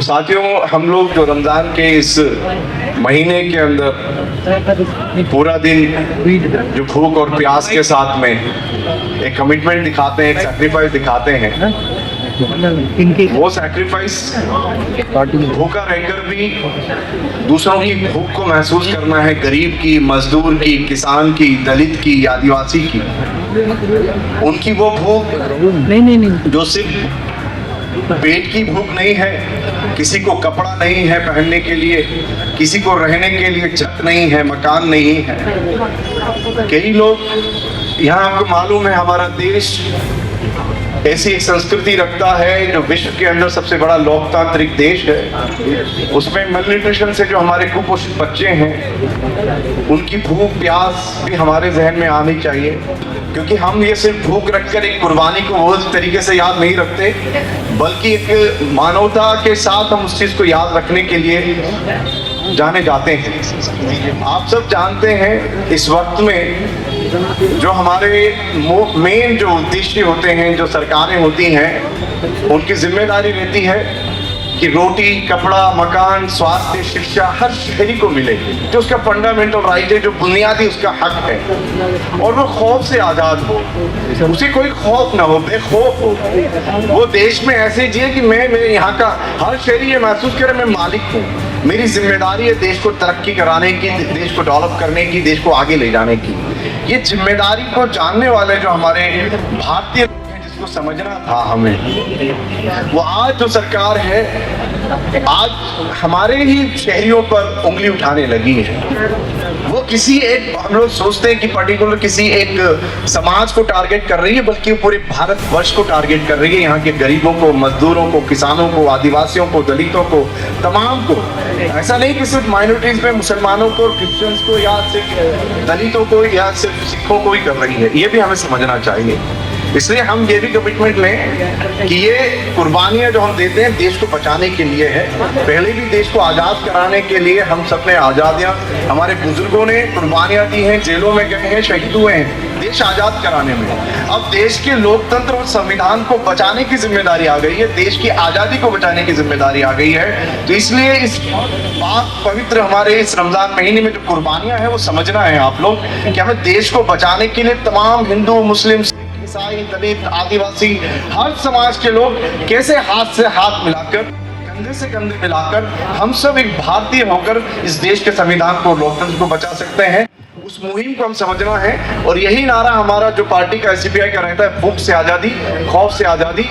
तो साथियों, हम लोग जो रमज़ान के इस महीने के अंदर पूरा दिन जो भूख और प्यास के साथ में एक कमिटमेंट दिखाते हैं, एक सैक्रिफाइस दिखाते हैं, वो सैक्रिफाइस भूखा रहकर भी दूसरों की भूख को महसूस करना है। गरीब की, मजदूर की, किसान की, दलित की, आदिवासी की, उनकी वो भूख नहीं जो सिर्फ पेट की भूख नहीं है, किसी को कपड़ा नहीं है पहनने के लिए, किसी को रहने के लिए छत नहीं है, मकान नहीं है। कई लोग, यहाँ आपको मालूम है हमारा देश ऐसी एक संस्कृति रखता है जो विश्व के अंदर सबसे बड़ा लोकतांत्रिक देश है। उसमें मलन्यूट्रिशन से जो हमारे कुपोषित बच्चे हैं, उनकी भूख प्यास भी हमारे जहन में आनी चाहिए, क्योंकि हम ये सिर्फ भूख रखकर एक कुर्बानी को वो तरीके से याद नहीं रखते, बल्कि एक मानवता के साथ हम उस चीज को याद रखने के लिए जाने जाते हैं। आप सब जानते हैं इस वक्त में जो हमारे मेन जो उद्देश्य होते हैं, जो सरकारें होती हैं, उनकी जिम्मेदारी रहती है कि रोटी, कपड़ा, मकान, स्वास्थ्य, शिक्षा हर शहरी को मिले, जो उसका फंडामेंटल राइट है, जो बुनियादी उसका हक है, और वो खौफ से आज़ाद हो, उसे कोई खौफ ना हो, बेखौफ हो। वो देश में ऐसे जिए कि मैं यहाँ का हर शहरी ये महसूस करे मैं मालिक हूँ, मेरी जिम्मेदारी है देश को तरक्की कराने की, देश को डेवलप करने की, देश को आगे ले जाने की। ये जिम्मेदारी को जानने वाले जो हमारे भारतीय को समझना था हमें, वो आज जो सरकार है, आज हमारे ही शहरियों पर उंगली उठाने लगी है। वो किसी एक, हम लोग सोचते हैं कि पर्टिकुलर किसी एक समाज को टारगेट कर रही है, बल्कि पूरे भारतवर्ष को टारगेट कर रही है। यहाँ के गरीबों को, मजदूरों को, किसानों को, आदिवासियों को, दलितों को, तमाम को। ऐसा नहीं कि सिर्फ माइनॉरिटीज में मुसलमानों को, क्रिश्चियंस को, या सिर्फ दलितों को, या सिर्फ सिखों को ही कर रही है। ये भी हमें समझना चाहिए। इसलिए हम ये भी कमिटमेंट लें कि ये कुर्बानियां जो हम देते हैं देश को बचाने के लिए है। पहले भी देश को आज़ाद कराने के लिए हम सब ने आज़ादियाँ, हमारे बुजुर्गों ने कुर्बानियां दी हैं, जेलों में गए हैं, शहीद हुए हैं देश आज़ाद कराने में। अब देश के लोकतंत्र और संविधान को बचाने की जिम्मेदारी आ गई है, देश की आज़ादी को बचाने की जिम्मेदारी आ गई है। तो इसलिए इस पवित्र हमारे इस रमज़ान महीने में जो कुर्बानियाँ हैं वो समझना है आप लोग कि हमें देश को बचाने के लिए तमाम हिंदू, मुस्लिम, ईसाई, दलित, आदिवासी, हर समाज के लोग कैसे हाथ से हाथ मिलाकर, कंधे से कंधे मिलाकर हम सब एक भारतीय होकर इस देश के संविधान को, लोकतंत्र को बचा सकते हैं। उस मुहिम को हम समझना है, और यही नारा हमारा जो पार्टी का, SCPI का रहता है, भूख से आज़ादी, खौफ से आज़ादी।